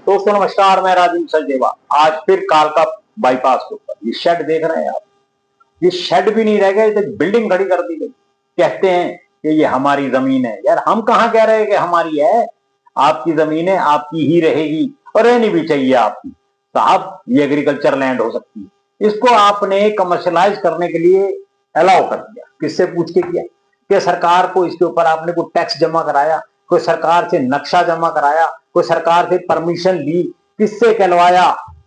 दोस्तों नमस्कार, मैं राजीव सचदेवा। आज फिर कालका बाईपास के ऊपर ये शेड देख रहे हैं आप। ये शेड भी नहीं रह गया, ये बिल्डिंग खड़ी कर दी गई। कहते हैं कि ये हमारी जमीन है। यार हम कहां कह रहे हैं कि हमारी है? आपकी जमीन है, आपकी ही रहेगी और रहनी भी चाहिए आपकी। साहब ये एग्रीकल्चर लैंड हो सकती है, इसको आपने कमर्शलाइज करने के लिए अलाउ कर दिया। किससे पूछ के किया? कि सरकार को इसके ऊपर आपने कोई टैक्स जमा कराया, कोई सरकार से नक्शा जमा कराया, कोई सरकार से परमिशन ली, किससे कहलवाया,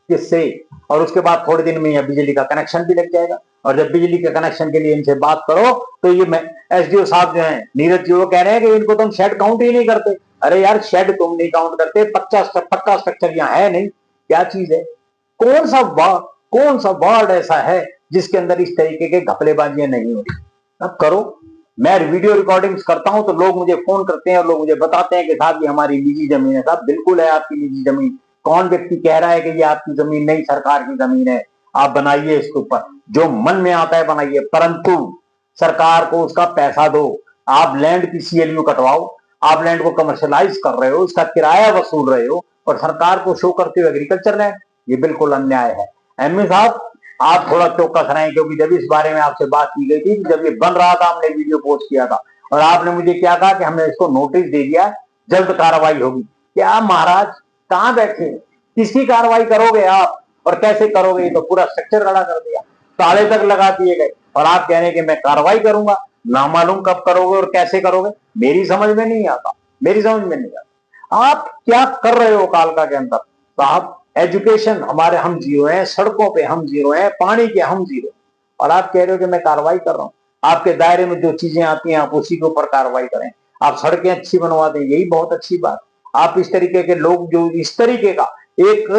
किससे? और उसके बाद थोड़े दिन में यह बिजली का कनेक्शन भी लग जाएगा। और जब बिजली के कनेक्शन के लिए इनसे बात करो तो ये एसडीओ साहब जो हैं नीरज जी, वो कह रहे हैं कि इनको तुम शेड काउंट ही नहीं करते। अरे यार शेड तुम नहीं काउंट करते, पक्का स्ट्रक्चर यहाँ है नहीं। क्या चीज है? कौन सा वार्ड ऐसा है जिसके अंदर इस तरीके के घपलेबाजियां नहीं हो रही? अब करो। मैं वीडियो रिकॉर्डिंग्स करता हूं तो लोग मुझे फोन करते हैं और लोग मुझे बताते हैं कि साहब ये हमारी निजी जमीन है। साहब बिल्कुल है आपकी निजी जमीन। कौन व्यक्ति कह रहा है कि ये आपकी जमीन नहीं, सरकार की जमीन है? आप बनाइए इसके ऊपर जो मन में आता है बनाइए, परंतु सरकार को उसका पैसा दो। आप लैंड की सीएलयू कटवाओ, आप लैंड को कमर्शलाइज कर रहे हो, इसका किराया वसूल रहे हो और सरकार को शो करते हो एग्रीकल्चर लैंड। ये बिल्कुल अन्याय है। एमए साहब आप थोड़ा चौकस रहें, क्योंकि जब इस बारे में आपसे बात की गई थी, जब ये बन रहा था, हमने वीडियो पोस्ट किया था और आपने मुझे क्या कहा कि हमने इसको नोटिस दे दिया, जल्द कार्रवाई होगी। क्या महाराज कहां बैठे? किसकी कार्रवाई करोगे आप और कैसे करोगे? ये तो पूरा स्ट्रक्चर खड़ा कर दिया, ताले तक लगा दिए गए और आप कह रहे हैं कि मैं कार्रवाई करूंगा। ना मालूम कब करोगे और कैसे करोगे, मेरी समझ में नहीं आता, मेरी समझ में नहीं आता। आप क्या कर रहे हो कालका के अंदर? साहब एजुकेशन हमारे हम जीरो हैं, सड़कों पे हम जीरो हैं, पानी के हम जीरो, और आप कह रहे हो कि मैं कार्रवाई कर रहा हूं। आपके दायरे में जो चीजें आती हैं आप उसी के ऊपर कार्रवाई करें। आप सड़कें अच्छी बनवा दें, यही बहुत अच्छी बात। आप इस तरीके के लोग जो इस तरीके का एक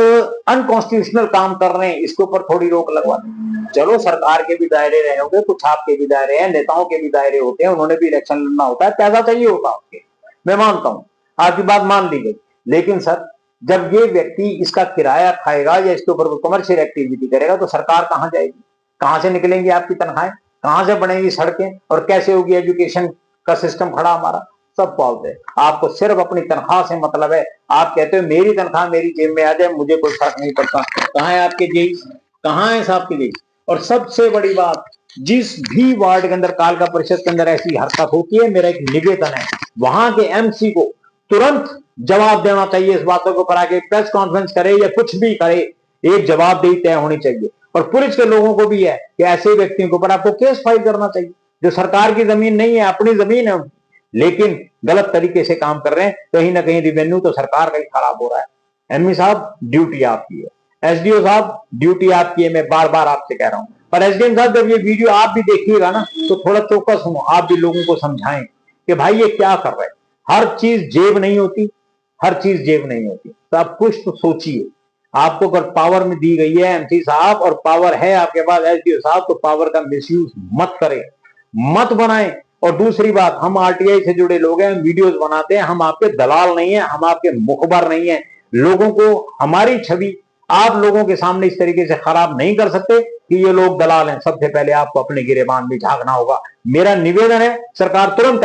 अनकॉन्स्टिट्यूशनल काम कर रहे हैं, इसके ऊपर थोड़ी रोक लगवा दें। चलो सरकार के भी दायरे रहे होंगे, कुछ आपके भी दायरे हैं, नेताओं के भी दायरे होते हैं, उन्होंने भी इलेक्शन लड़ना होता है, पैसा चाहिए होता है। मैं मानता हूं, आपकी बात मान ली गई। लेकिन सर जब ये व्यक्ति इसका किराया खाएगा या इसके ऊपर कमर्शियल एक्टिविटी करेगा तो सरकार कहां जाएगी? कहां से निकलेंगी आपकी तनख्वाहें? कहां से बनेंगी सड़कें? और कैसे होगी एजुकेशन का सिस्टम खड़ा हमारा? सब फॉल्ट है। आपको सिर्फ अपनी तनख्वाह से मतलब है। आप कहते हो मेरी तनख्वाह मेरी जेब में आ जाए, मुझे कोई फर्क नहीं पड़ता। कहां है आपके जेई? कहां है साहब की जेई? और सबसे बड़ी बात, जिस भी वार्ड के अंदर कालका परिषद के अंदर ऐसी हरकत होती है, मेरा एक निवेदन है, वहां के एमसी को तुरंत जवाब देना चाहिए। इस बातों को करा के प्रेस कॉन्फ्रेंस करे या कुछ भी करे, एक जवाबदेही तय होनी चाहिए। और पुलिस के लोगों को भी है कि ऐसे व्यक्तियों के ऊपर आपको केस फाइल करना चाहिए। जो सरकार की जमीन नहीं है, अपनी जमीन है, लेकिन गलत तरीके से काम कर रहे हैं, कहीं ना कहीं रिवेन्यू तो सरकार का ही खराब हो रहा है। एमई साहब ड्यूटी आपकी है, एसडीओ साहब ड्यूटी आपकी है, मैं बार बार आपसे कह रहा हूं। पर एसडीएम साहब जब ये वीडियो आप भी देखिएगा ना तो थोड़ा चौकस हो, आप भी लोगों को समझाएं कि भाई ये क्या कर रहे हैं। हर चीज जेब नहीं होती, हर चीज जेब नहीं होती। तो आप कुछ तो सोचिए। आपको अगर पावर में दी गई है एमसी साहब और पावर है आपके पास एसडीओ साहब, तो पावर का मिसयूज मत करें, मत बनाएं। और दूसरी बात, हम आरटीआई से जुड़े लोग हैं, वीडियोस बनाते हैं, हम आपके दलाल नहीं है, हम आपके मुखबर नहीं है। लोगों को हमारी छवि आप लोगों के सामने इस तरीके से खराब नहीं कर सकते कि ये लोग दलाल हैं। सबसे पहले आपको अपने गिरेबान में झांकना होगा। मेरा निवेदन है सरकार तुरंत